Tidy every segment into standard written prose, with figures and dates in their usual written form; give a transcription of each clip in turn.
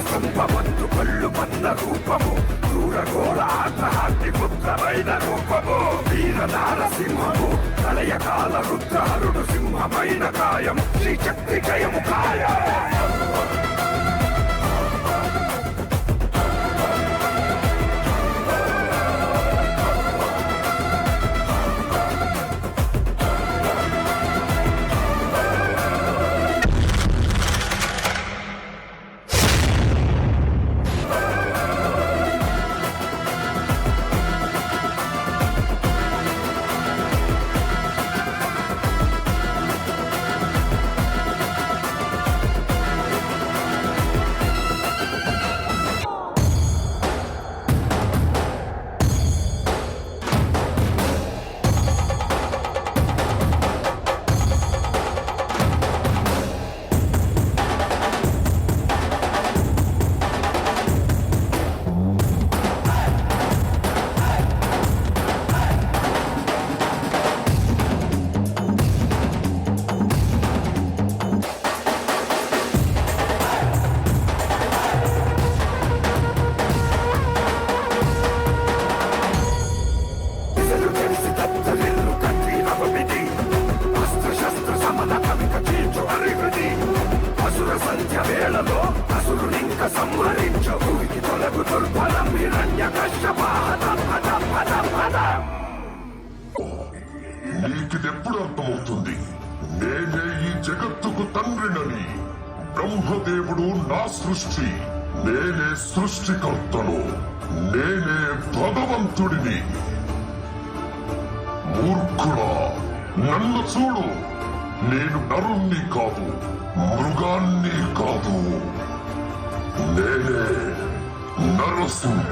సంపమందు కళ్ళు పన్న రూపము క్రూరఘోర ఆత్మహాత్మి పుత్రమైన రూపము వీర నారసింహము ప్రళయకాల రుద్రహరుడు సింహమైన కాయం శ్రీశక్తి జయము కాయం. నీకిదెప్పుడు అర్థమవుతుంది? నేనే ఈ జగత్తుకు తండ్రినని. బ్రహ్మదేవుడు నా సృష్టి, నేనే సృష్టికర్తను, నేనే భగవంతుడిని. మూర్ఖుడా, నన్ను చూడు. నేను నరుణ్ణి కాదు, మృగాన్ని కాదు. నేనే నరసింహ.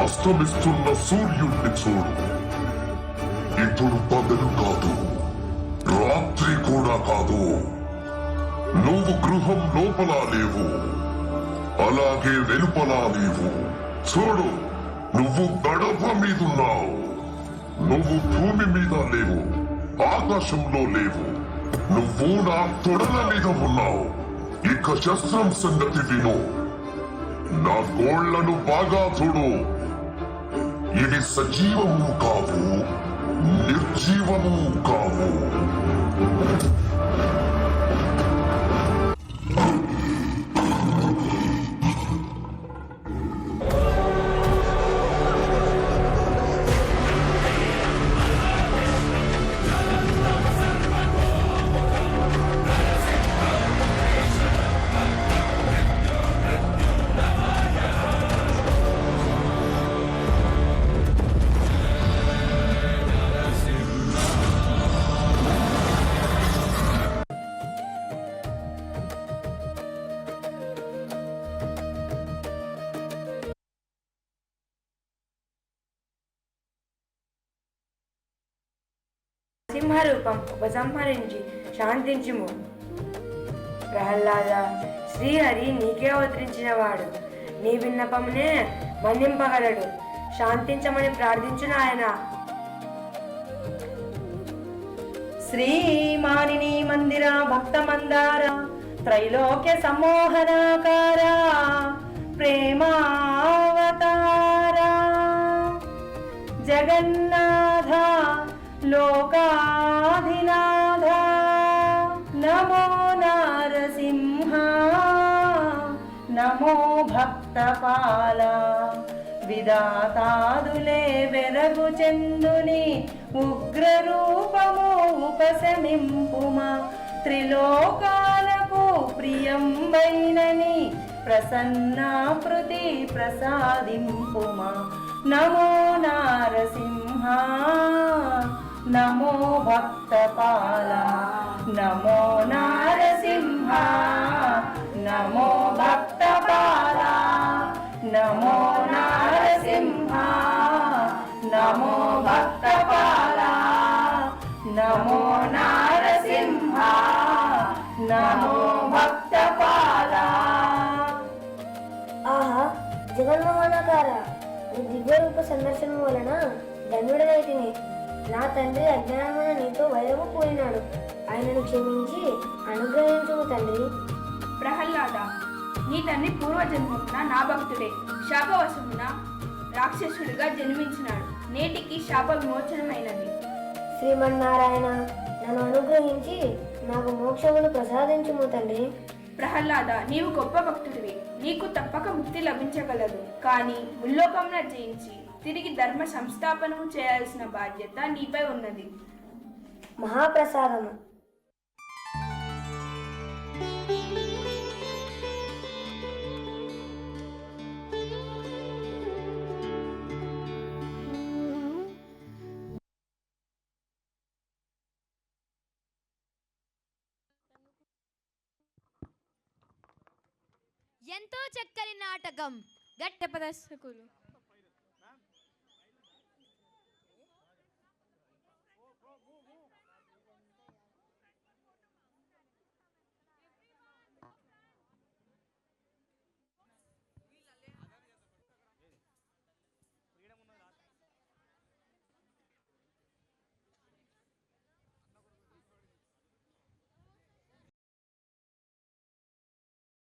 అస్తమిస్తున్న సూర్యుడిని చూడు. ఇప్పుడు పగలు కాదు, రాత్రి కూడా కాదు. నువ్వు గృహం లోపల లేవు, అలాగే వెలుపలా లేవు. చూడు, నువ్వు గడప మీదున్నావు. నువ్వు భూమి మీద లేవు, ఆకాశంలో లేవు. నువ్వు నా తొడల మీద ఉన్నావు. ఇక శస్త్రం సంగతి విను. నా గోళ్లను బాగా చూడు. ఇవి సజీవము కావు, నిర్జీవము కావు. సింహరూపం ఉపసంహరించి శాంతించుము. ప్రహ్లాద, శ్రీహరి నీకే అవతరించిన వాడు. నీ విన్నపమునే మన్నింపగలడు. శాంతించమని ప్రార్థించు నాయన. శ్రీమానిని మందిర భక్త మందార త్రైలోక్య సమ్మోహనాకార ప్రేమావతార జగన్నాథ లోకాధినాథ నమో నారసింహ నమో భక్తపాల విదాతాదులే వెరగు చందుని ఉగ్రరూపము ఉపశమింపుమా త్రిలోకాలకు ప్రియంబైనని ప్రసన్నాకృతి ప్రసాదింపుమా నమో నారసింహ నమో భక్తపాల నమో నారసింహ నమో భక్తపాల నమో నారసింహ నమో భక్త భక్తపాల నమో నారసింహ నమో భక్తపాల. ఆహా జగన్మోహనకార, నీ దివ్యరూప సందర్శనం వలన ధన్యుడనైతిని. నా తండ్రి అజ్ఞానమున నీతో వైరము పోయినాడు, ఆయనను క్షమించి అనుగ్రహించుము తండ్రి. ప్రహ్లాద, నీ తండ్రి పూర్వజన్మమున నా భక్తుడే శాపవశమున రాక్షసుడిగా జన్మించినాడు. నేటికి శాప విమోచనమైనది. శ్రీమన్నారాయణ, నన్ను అనుగ్రహించి నాకు మోక్షమును ప్రసాదించుము తండ్రి. ప్రహ్లాద, నీవు గొప్ప భక్తుడివి, నీకు తప్పక ముక్తి లభించగలదు. కానీ ముల్లోకమున జయించి తిరిగి ధర్మ సంస్థాపనము చేయాల్సిన బాధ్యత నీపై ఉన్నది. మహాప్రసాదము. ఎంతో చక్కని నాటకం. గట్ట ప్రదర్శకులు